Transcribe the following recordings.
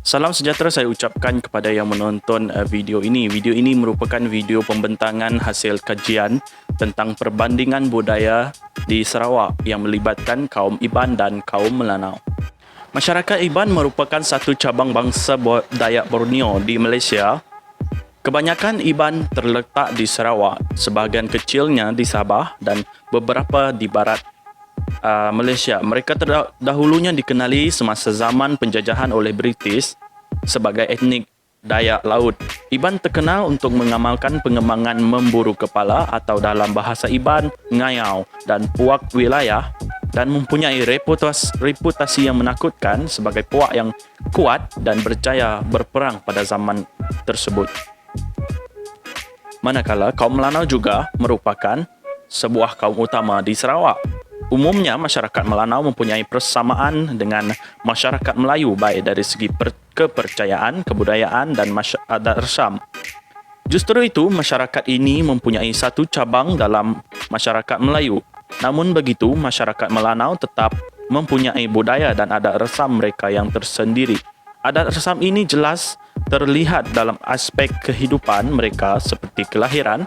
Salam sejahtera saya ucapkan kepada yang menonton video ini. Video ini merupakan video pembentangan hasil kajian tentang perbandingan budaya di Sarawak yang melibatkan kaum Iban dan kaum Melanau. Masyarakat Iban merupakan satu cabang bangsa Dayak Borneo di Malaysia. Kebanyakan Iban terletak di Sarawak, sebahagian kecilnya di Sabah dan beberapa di barat Malaysia. Mereka terdahulunya dikenali semasa zaman penjajahan oleh British sebagai etnik Dayak Laut. Iban terkenal untuk mengamalkan pengembangan memburu kepala atau dalam bahasa Iban, ngayau dan puak wilayah, dan mempunyai reputasi yang menakutkan sebagai puak yang kuat dan berjaya berperang pada zaman tersebut. Manakala kaum Melanau juga merupakan sebuah kaum utama di Sarawak. Umumnya, masyarakat Melanau mempunyai persamaan dengan masyarakat Melayu baik dari segi kepercayaan, kebudayaan dan adat resam. Justru itu, masyarakat ini mempunyai satu cabang dalam masyarakat Melayu. Namun begitu, masyarakat Melanau tetap mempunyai budaya dan adat resam mereka yang tersendiri. Adat resam ini jelas terlihat dalam aspek kehidupan mereka seperti kelahiran,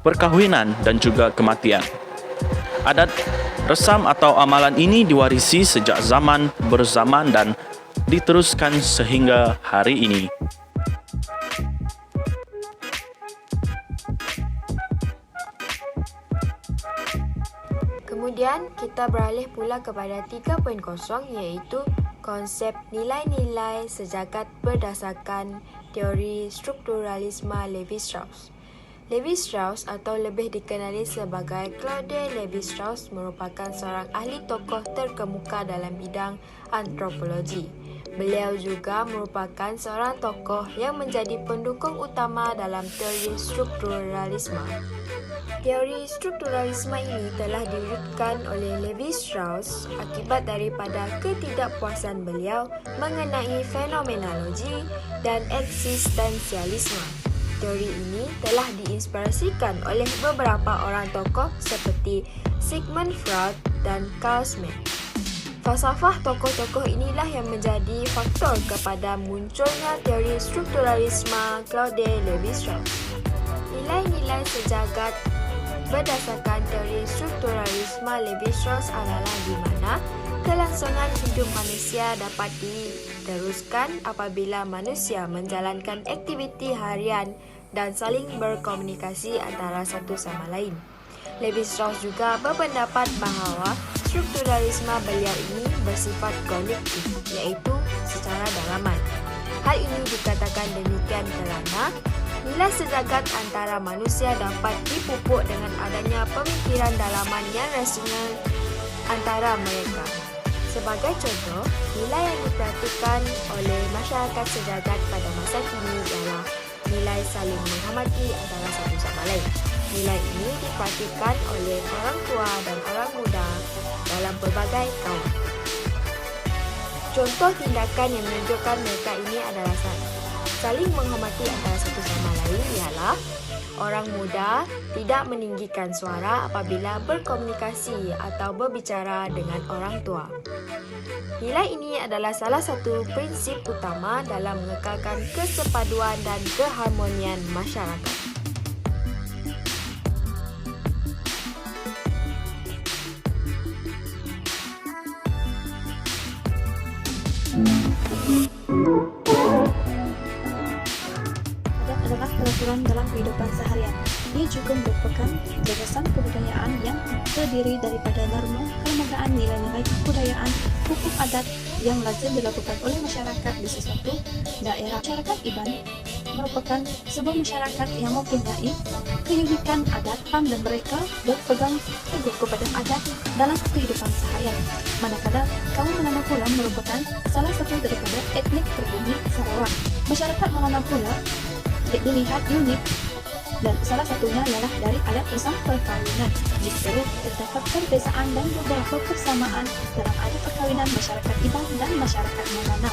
perkahwinan dan juga kematian. Adat resam atau amalan ini diwarisi sejak zaman berzaman dan diteruskan sehingga hari ini. Kemudian kita beralih pula kepada 3.0 iaitu konsep nilai-nilai sejagat berdasarkan teori strukturalisme Levi-Strauss. Levi-Strauss atau lebih dikenali sebagai Claude Levi-Strauss merupakan seorang ahli tokoh terkemuka dalam bidang antropologi. Beliau juga merupakan seorang tokoh yang menjadi pendukung utama dalam teori strukturalisme. Teori strukturalisme ini telah diwujudkan oleh Levi-Strauss akibat daripada ketidakpuasan beliau mengenai fenomenologi dan eksistensialisme. Teori ini telah diinspirasikan oleh beberapa orang tokoh seperti Sigmund Freud dan Carl Schmitt. Falsafah tokoh-tokoh inilah yang menjadi faktor kepada munculnya teori strukturalisme Claude Levi-Strauss. Nilai-nilai sejagat berdasarkan teori strukturalisme Levi-Strauss adalah di mana kelangsungan hidup manusia dapat diteruskan apabila manusia menjalankan aktiviti harian dan saling berkomunikasi antara satu sama lain. Levi-Strauss juga berpendapat bahawa strukturalisme beliau ini bersifat kolektif, iaitu secara dalaman. Hal ini dikatakan demikian kerana nilai sejagat antara manusia dapat dipupuk dengan adanya pemikiran dalaman yang rasional antara mereka. Sebagai contoh, nilai yang diperhatikan oleh masyarakat sejagat pada masa kini ialah nilai saling menghormati antara satu sama lain. Nilai ini diperhatikan oleh orang tua dan orang muda dalam pelbagai kaum. Contoh tindakan yang menunjukkan mereka ini adalah saling menghormati antara satu sama lain ialah orang muda tidak meninggikan suara apabila berkomunikasi atau berbicara dengan orang tua. Nilai ini adalah salah satu prinsip utama dalam mengekalkan kesepaduan dan keharmonian masyarakat. Adat adalah peraturan dalam kehidupan seharian. Ia juga merupakan gagasan kebudayaan yang terdiri daripada norma, kelembagaan, nilai-nilai kebudayaan, hukum adat yang lazim dilakukan oleh masyarakat di sesuatu daerah. Masyarakat Iban merupakan sebuah masyarakat yang mempunyai keunikan adat dan mereka berpegang teguh kepada adat dalam kehidupan seharian. Manakala kaum Melanau pula merupakan salah satu daripada etnik pribumi Sarawak. Masyarakat Melanau pula dilihat unik dan salah satunya ialah dari adat resam perkahwinan. Justru terdapat perbezaan dan beberapa persamaan dalam adat perkahwinan masyarakat Iban dan masyarakat Melanau.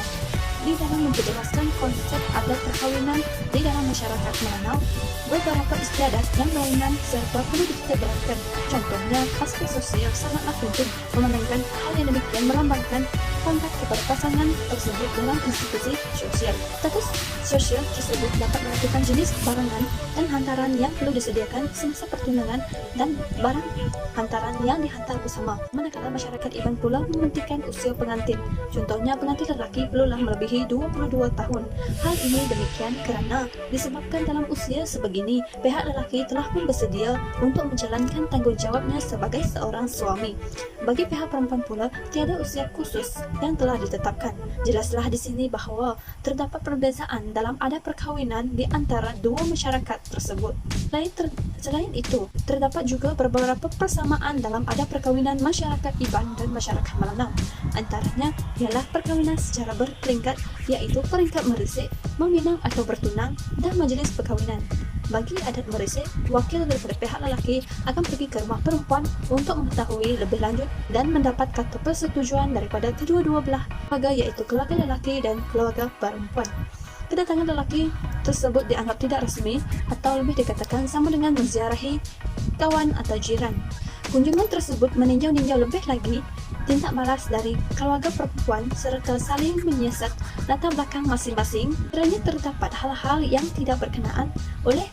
Di dalam menjelaskan konsep adat perkahwinan di dalam masyarakat Melanau, beberapa istiadat yang berlainan serta perlu ditebarkan. Contohnya, aspek sosial sangatlah penting, memandangkan hal yang demikian melambangkan berkontak kepada pasangan tersebut dalam institusi sosial. Status sosial tersebut dapat menentukan jenis barangan dan hantaran yang perlu disediakan semasa pertunangan dan barang hantaran yang dihantar bersama. Manakala masyarakat Iban pula mementingkan usia pengantin. Contohnya, pengantin lelaki perlulah melebihi 22 tahun. Hal ini demikian kerana disebabkan dalam usia sebegini, pihak lelaki telah pun bersedia untuk menjalankan tanggungjawabnya sebagai seorang suami. Bagi pihak perempuan pula, tiada usia khusus yang telah ditetapkan. Jelaslah di sini bahawa terdapat perbezaan dalam adat perkahwinan di antara dua masyarakat tersebut. Selain itu, terdapat juga beberapa persamaan dalam adat perkahwinan masyarakat Iban dan masyarakat Melanau. Antaranya ialah perkahwinan secara berperingkat, iaitu peringkat merisik, meminang atau bertunang, dan majlis perkahwinan. Bagi adat merisik, wakil daripada pihak lelaki akan pergi ke rumah perempuan untuk mengetahui lebih lanjut dan mendapat kata persetujuan daripada kedua-dua belah keluarga, iaitu keluarga lelaki dan keluarga perempuan. Kedatangan lelaki tersebut dianggap tidak resmi atau lebih dikatakan sama dengan menziarahi kawan atau jiran. Kunjungan tersebut meninjau-ninjau lebih lagi tindak balas dari keluarga perempuan serta saling menyiasat latar belakang masing-masing. Kerana terdapat hal-hal yang tidak berkenaan oleh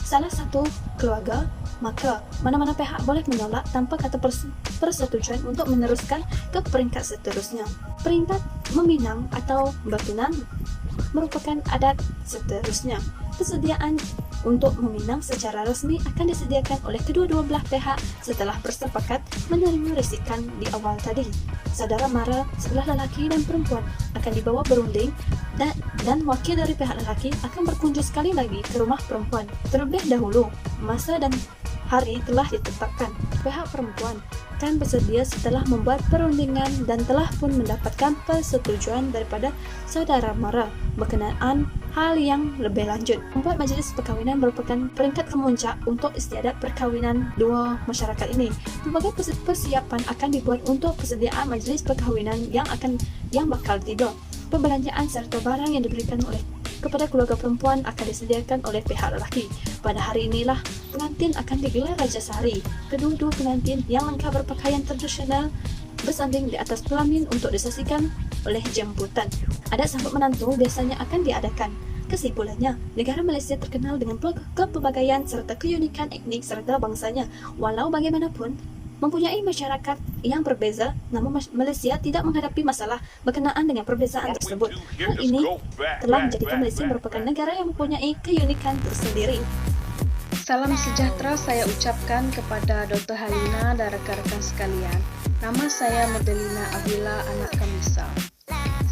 salah satu keluarga, maka mana-mana pihak boleh menolak tanpa kata persetujuan untuk meneruskan ke peringkat seterusnya. Peringkat meminang atau bertunang merupakan adat seterusnya. Persediaan untuk meminang secara resmi akan disediakan oleh kedua-dua belah pihak setelah bersepakat menerima risikan di awal tadi. Saudara mara sebelah lelaki dan perempuan akan dibawa berunding dan wakil dari pihak lelaki akan berkunjung sekali lagi ke rumah perempuan. Terlebih dahulu, masa dan hari telah ditetapkan. Pihak perempuan akan bersedia setelah membuat perundingan dan telah pun mendapatkan persetujuan daripada saudara mara berkenaan hal yang lebih lanjut. Membuat majlis perkahwinan merupakan peringkat kemuncak untuk istiadat perkahwinan dua masyarakat ini. Berbagai persiapan akan dibuat untuk persediaan majlis perkahwinan yang bakal tiba. Perbelanjaan serta barang yang diberikan kepada keluarga perempuan akan disediakan oleh pihak lelaki. Pada hari inilah pengantin akan digelar Raja Sehari. Kedua-dua pengantin yang lengkap berpakaian tradisional bersanding di atas pelamin untuk disaksikan oleh jemputan. Adat sambut menantu biasanya akan diadakan. Kesimpulannya, negara Malaysia terkenal dengan kepelbagaian serta keunikan etnik serta bangsanya. Walau bagaimanapun, mempunyai masyarakat yang berbeza, namun Malaysia tidak menghadapi masalah berkenaan dengan perbezaan tersebut. Hal ini telah menjadikan Malaysia merupakan negara yang mempunyai keunikan tersendiri. Salam sejahtera saya ucapkan kepada Dr. Halina dan rekan-rekan sekalian. Nama saya Madelina Avila Anak Kamisa.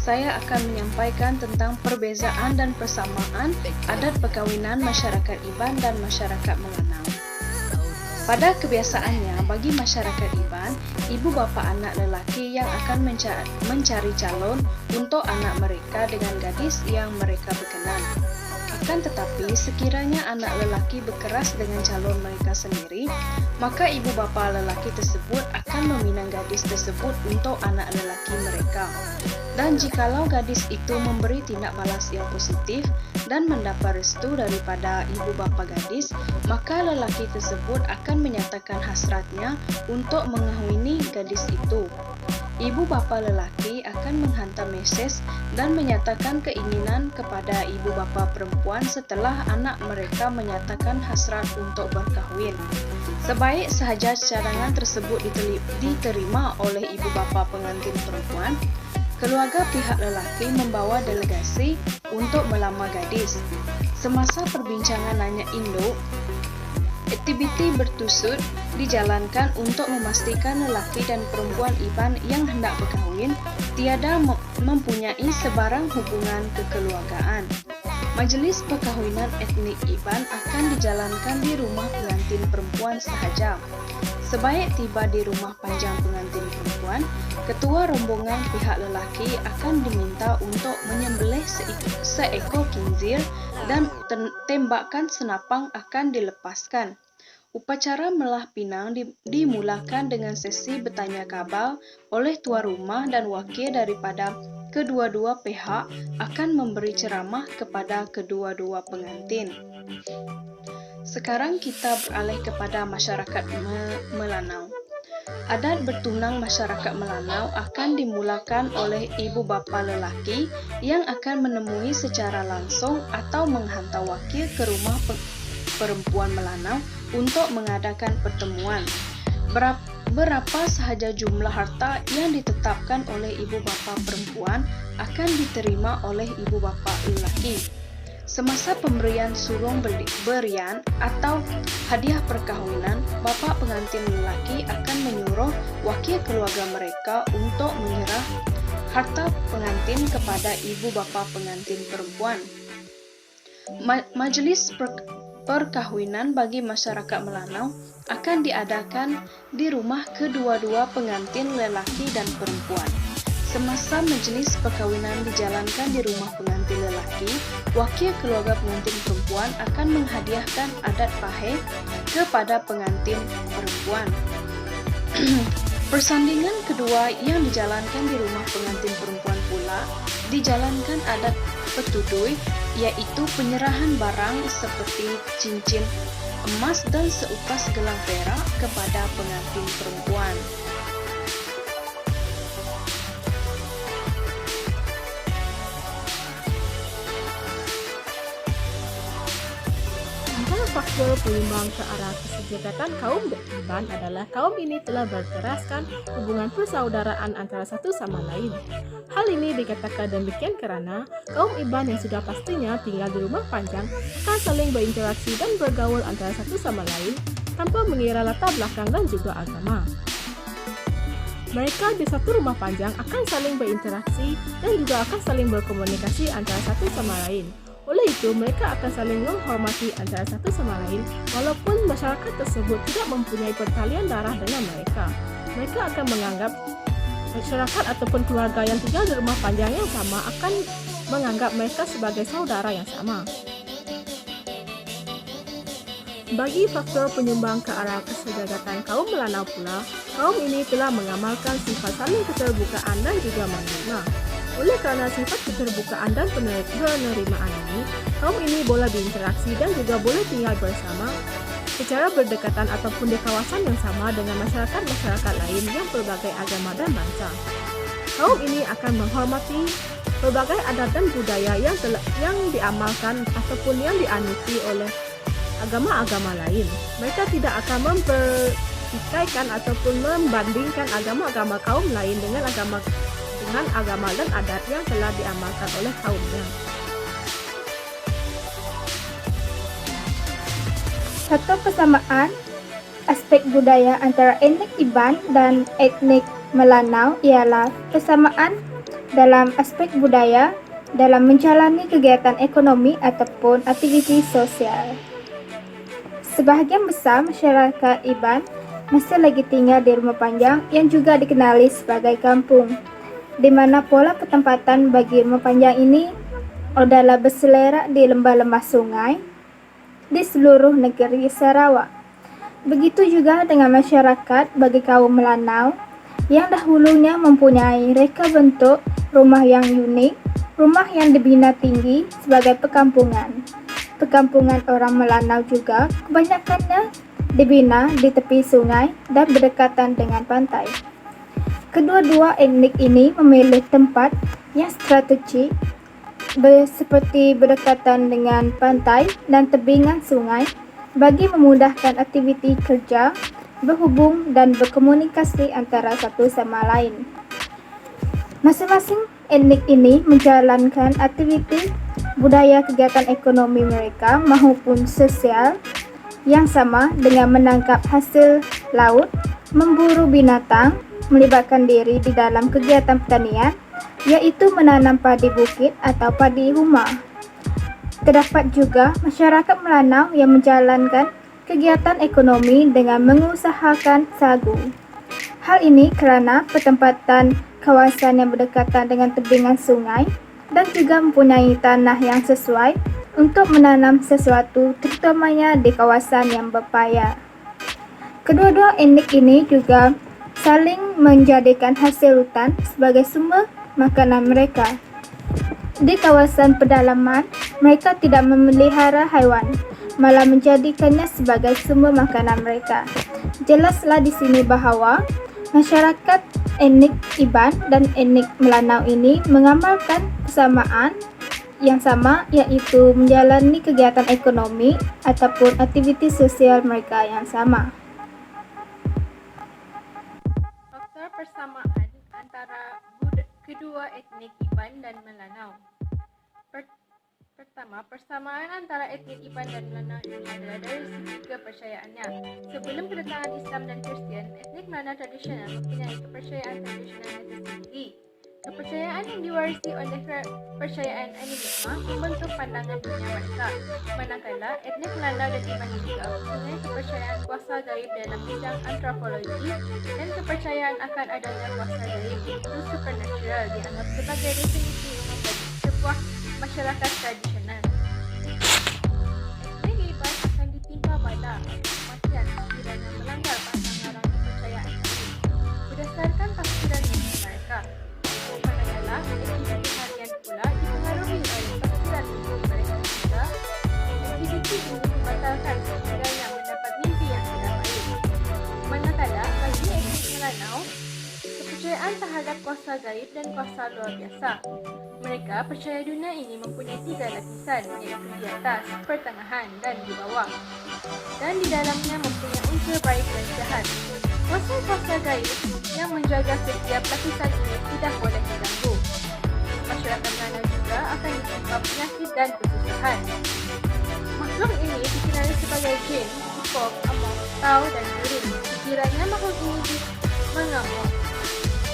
Saya akan menyampaikan tentang perbezaan dan persamaan adat perkahwinan masyarakat Iban dan masyarakat Melanau. Pada kebiasaannya, bagi masyarakat Iban, ibu bapa anak lelaki yang akan mencari calon untuk anak mereka dengan gadis yang mereka berkenan. Akan tetapi, sekiranya anak lelaki berkeras dengan calon mereka sendiri, maka ibu bapa lelaki tersebut akan meminang gadis tersebut untuk anak lelaki mereka. Dan jikalau gadis itu memberi tindak balas yang positif dan mendapat restu daripada ibu bapa gadis, maka lelaki tersebut akan menyatakan hasratnya untuk mengahwini gadis itu. Ibu bapa lelaki akan menghantar mesej dan menyatakan keinginan kepada ibu bapa perempuan setelah anak mereka menyatakan hasrat untuk berkahwin. Sebaik sahaja cadangan tersebut diterima oleh ibu bapa pengantin perempuan, keluarga pihak lelaki membawa delegasi untuk melamar gadis. Semasa perbincangan nanya induk, aktiviti bertusut dijalankan untuk memastikan lelaki dan perempuan Iban yang hendak berkahwin tiada mempunyai sebarang hubungan kekeluargaan. Majlis perkahwinan etnik Iban akan dijalankan di rumah pengantin perempuan sahaja. Sebaik tiba di rumah panjang pengantin perempuan, ketua rombongan pihak lelaki akan diminta untuk menyembelih seekor khinzir dan tembakan senapang akan dilepaskan. Upacara melah pinang dimulakan dengan sesi bertanya khabar oleh tuan rumah dan wakil daripada kedua-dua pihak akan memberi ceramah kepada kedua-dua pengantin. Sekarang kita beralih kepada masyarakat Melanau. Adat bertunang masyarakat Melanau akan dimulakan oleh ibu bapa lelaki yang akan menemui secara langsung atau menghantar wakil ke rumah perempuan Melanau untuk mengadakan pertemuan. Berapa sahaja jumlah harta yang ditetapkan oleh ibu bapa perempuan akan diterima oleh ibu bapa lelaki. Semasa pemberian surung berian atau hadiah perkahwinan, bapa pengantin lelaki akan menyuruh wakil keluarga mereka untuk menyerah harta pengantin kepada ibu bapa pengantin perempuan. Majelis perkahwinan bagi masyarakat Melanau akan diadakan di rumah kedua-dua pengantin lelaki dan perempuan. Semasa majelis perkahwinan dijalankan di rumah pengantin lelaki, wakil keluarga pengantin perempuan akan menghadiahkan adat pahe kepada pengantin perempuan. Persandingan kedua yang dijalankan di rumah pengantin perempuan pula dijalankan adat petudui, yaitu penyerahan barang seperti cincin emas dan seutas gelang perak kepada pengantin perempuan. Antara faktor penyumbang ke arah kesejahterakan kaum Iban adalah kaum ini telah berteraskan hubungan persaudaraan antara satu sama lain. Hal ini dikatakan demikian kerana kaum Iban yang sudah pastinya tinggal di rumah panjang akan saling berinteraksi dan bergaul antara satu sama lain tanpa mengira latar belakang dan juga agama. Mereka di satu rumah panjang akan saling berinteraksi dan juga akan saling berkomunikasi antara satu sama lain. Oleh itu, mereka akan saling menghormati antara satu sama lain walaupun masyarakat tersebut tidak mempunyai pertalian darah dengan mereka. Mereka akan menganggap masyarakat ataupun keluarga yang tinggal di rumah panjang yang sama akan menganggap mereka sebagai saudara yang sama. Bagi faktor penyumbang ke arah kesejahterakan kaum Melanau pula, kaum ini telah mengamalkan sifat saling keterbukaan dan juga menerima. Oleh kerana sifat keterbukaan dan penerimaan ini, kaum ini boleh berinteraksi dan juga boleh tinggal bersama secara berdekatan ataupun di kawasan yang sama dengan masyarakat-masyarakat lain yang berbagai agama dan bangsa. Kaum ini akan menghormati berbagai adat dan budaya yang diamalkan ataupun yang dianuti oleh agama-agama lain. Mereka tidak akan mempertikaikan ataupun membandingkan agama-agama kaum lain dengan agama dan adat yang telah diamalkan oleh kaumnya. Satu kesamaan aspek budaya antara etnik Iban dan etnik Melanau ialah kesamaan dalam aspek budaya dalam menjalani kegiatan ekonomi ataupun aktiviti sosial. Sebahagian besar masyarakat Iban masih lagi tinggal di rumah panjang yang juga dikenali sebagai kampung, di mana pola ketempatan bagi rumah panjang ini adalah berselerak di lembah-lembah sungai di seluruh negeri Sarawak. Begitu juga dengan masyarakat bagi kaum Melanau yang dahulunya mempunyai reka bentuk rumah yang unik, rumah yang dibina tinggi sebagai perkampungan. Perkampungan orang Melanau juga kebanyakannya dibina di tepi sungai dan berdekatan dengan pantai. Kedua-dua etnik ini memilih tempat yang strategik seperti berdekatan dengan pantai dan tebingan sungai bagi memudahkan aktiviti kerja, berhubung dan berkomunikasi antara satu sama lain. Masing-masing etnik ini menjalankan aktiviti budaya kegiatan ekonomi mereka maupun sosial yang sama dengan menangkap hasil laut, memburu binatang, melibatkan diri di dalam kegiatan pertanian, yaitu menanam padi bukit atau padi rumah. Terdapat juga masyarakat Melanau yang menjalankan kegiatan ekonomi dengan mengusahakan sagu. Hal ini kerana pertempatan kawasan yang berdekatan dengan tebingan sungai dan juga mempunyai tanah yang sesuai untuk menanam sesuatu, terutamanya di kawasan yang berpayah. Kedua-dua etnik ini juga saling menjadikan hasil hutan sebagai sumber makanan mereka. Di kawasan pedalaman, mereka tidak memelihara haiwan, malah menjadikannya sebagai sumber makanan mereka. Jelaslah di sini bahawa Masyarakat etnik Iban dan etnik Melanau ini mengamalkan kesamaan yang sama, yaitu menjalani kegiatan ekonomi ataupun aktiviti sosial mereka yang sama. Faktor persamaan antara kedua etnik Iban dan Melanau. Pertama, persamaan antara etnik Iban dan Melanau ini adalah dari segi kepercayaannya. Sebelum kedatangan Islam dan Kristian, etnik Melanau tradisional mempunyai kepercayaan tradisional tersendiri. Kepercayaan yang diwarisi oleh kepercayaan animisme membentuk pandangan dunia mereka. Manakala etnik Melanau dan Iban juga mempunyai kepercayaan kuasa gaib dalam bidang antropologi dan kepercayaan akan adanya kuasa gaib itu supernatural dianggap sebagai definisi umum bagi sebuah masyarakat tradisional. Etnik Iban akan ditimpa bala kematian sekiranya melanggar pasang-larang kepercayaan ini berdasarkan tafsiran mereka. Manakala aktiviti harian pula dipengaruhi oleh tafsiran mereka juga. Aktiviti ini membatalkan sekiranya mendapat mimpi yang tidak baik. Manakala bagi etnik Melanau, kepercayaan terhadap kuasa gaib dan kuasa luar biasa. Mereka percaya dunia ini mempunyai 3 lapisan, iaitu di atas, pertengahan dan di bawah. Dan di dalamnya mempunyai unsur baik dan jahat. Kuasa-kuasa gaib yang menjaga setiap lapisan ini tidak boleh diganggu. Masyarakat Melanau juga akan ditimpa penyakit dan kesusahan. Makhluk ini dikenali sebagai jin, ukok, amok, tau dan durin. Sekiranya makhluk ini mengamuk,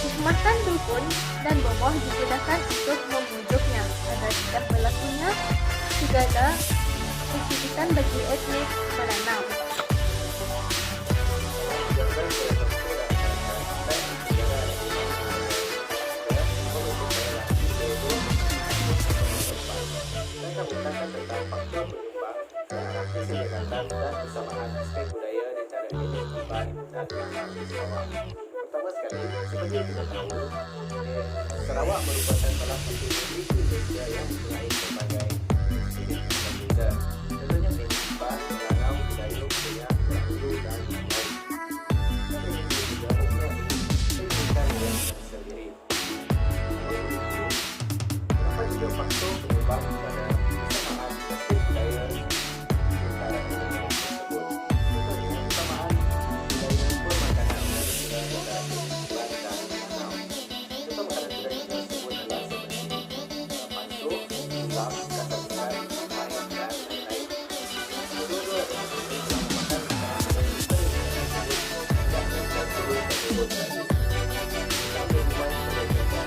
hikmatan dukun dan bomoh digunakan untuk memujuknya agar tidak berlakunya segala kesulitan bagi etnik Melanau. Kesejahteraan dan kesamaan aspek budaya di antara etnik Iban dan Melanau di Sarawak. Pertama sekali, seperti yang kita tahu, Sarawak merupakan salah satu negeri Indonesia yang mempunyai berbagai etnik yang berbeza. Contohnya etnik Iban, Melanau, Budayu, Kenyang, Melayu dan lain-lain. Dan ini juga mempunyai keunikan yang tersendiri. Terdapat juga faktor penyebab pada kesamaan aspek budaya antara etnik tersebut. Contohnya kesamaan budaya permakanan dan budaya antara etnik Iban dan Melanau. Contoh makanan budaya tersebut adalah seperti pancuk, ulam, kacang ikan, ayam dan lain-lain. Kedua-dua etnik ini telah memakan makanan budaya tersebut dan terus tersebut tadi. Kita berhubungan sebagai contoh.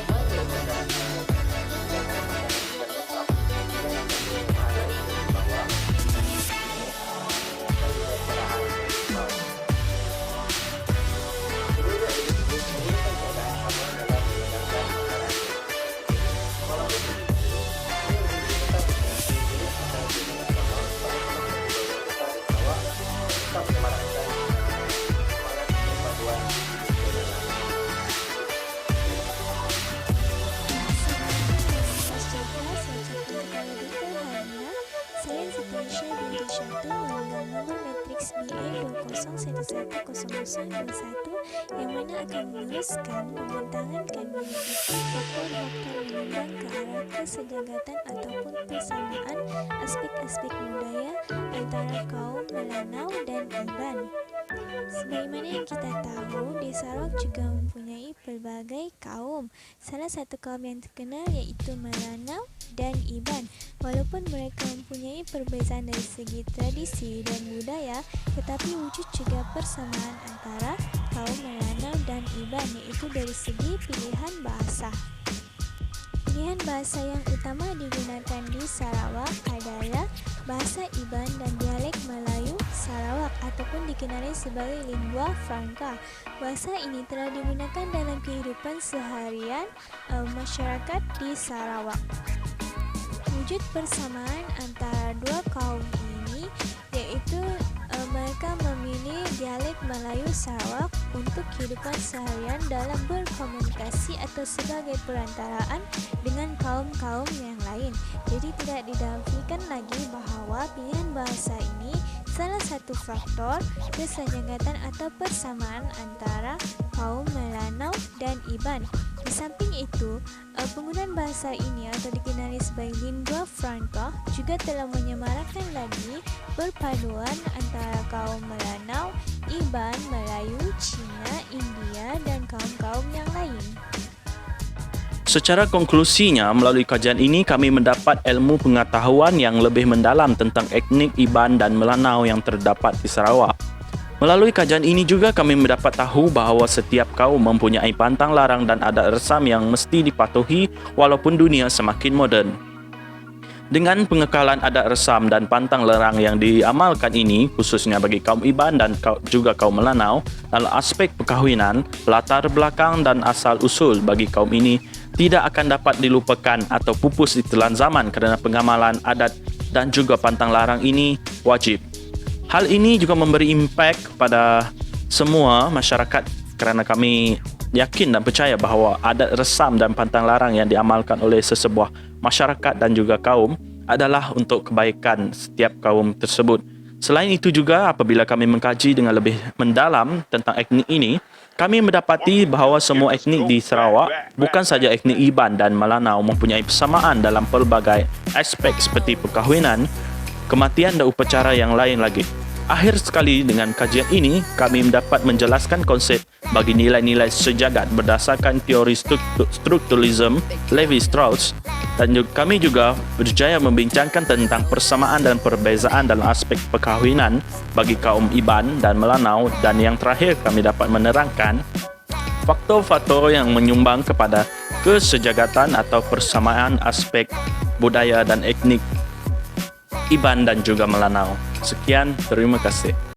Iban merupakan makanan makanan ikan lengkap dengan kandungan ada di bawah. yang mana akan meneruskan pembentangan komuniti faktor-faktor menyumbang ke arah kesejahteraan ataupun persamaan aspek-aspek budaya antara kaum Melanau dan Iban. Sebagaimana yang kita tahu, di Sarawak juga mempunyai pelbagai kaum. Salah satu kaum yang terkenal iaitu Melanau dan Iban. Walaupun mereka mempunyai perbezaan dari segi tradisi dan budaya, tetapi wujud juga persamaan antara kaum Melanau dan Iban, iaitu dari segi pilihan bahasa. Pilihan bahasa yang utama digunakan di Sarawak adalah bahasa Iban dan dialek Melayu Sarawak ataupun dikenali sebagai lingua franca. Bahasa ini telah digunakan dalam kehidupan seharian masyarakat di Sarawak. Wujud persamaan antara dua kaum ini yaitu mereka memilih dialek Melayu Sarawak untuk kehidupan seharian dalam berkomunikasi atau sebagai perantaraan dengan kaum-kaum yang lain. Jadi tidak didamfikan lagi bahawa pilihan bahasa ini salah satu faktor kesenjangan atau persamaan antara Iban. Di samping itu, penggunaan bahasa ini atau dikenali sebagai lingua franca juga telah menyemarakkan lagi perpaduan antara kaum Melanau, Iban, Melayu, Cina, India dan kaum-kaum yang lain. Secara konklusinya, melalui kajian ini kami mendapat ilmu pengetahuan yang lebih mendalam tentang etnik Iban dan Melanau yang terdapat di Sarawak. Melalui kajian ini juga kami mendapat tahu bahawa setiap kaum mempunyai pantang larang dan adat resam yang mesti dipatuhi walaupun dunia semakin moden. Dengan pengekalan adat resam dan pantang larang yang diamalkan ini, khususnya bagi kaum Iban dan juga kaum Melanau, dalam aspek perkahwinan, latar belakang dan asal-usul bagi kaum ini tidak akan dapat dilupakan atau pupus di telan zaman kerana pengamalan adat dan juga pantang larang ini wajib. Hal ini juga memberi impak kepada semua masyarakat kerana kami yakin dan percaya bahawa adat resam dan pantang larang yang diamalkan oleh sesebuah masyarakat dan juga kaum adalah untuk kebaikan setiap kaum tersebut. Selain itu juga, apabila kami mengkaji dengan lebih mendalam tentang etnik ini, kami mendapati bahawa semua etnik di Sarawak, bukan saja etnik Iban dan Melanau, mempunyai persamaan dalam pelbagai aspek seperti perkahwinan, kematian dan upacara yang lain lagi. Akhir sekali, dengan kajian ini, kami mendapat menjelaskan konsep bagi nilai-nilai sejagat berdasarkan teori strukturalisme Levi-Strauss, dan kami juga berjaya membincangkan tentang persamaan dan perbezaan dalam aspek perkahwinan bagi kaum Iban dan Melanau, dan yang terakhir kami dapat menerangkan faktor-faktor yang menyumbang kepada kesejagatan atau persamaan aspek budaya dan etnik Iban dan juga Melanau. Sekian, terima kasih.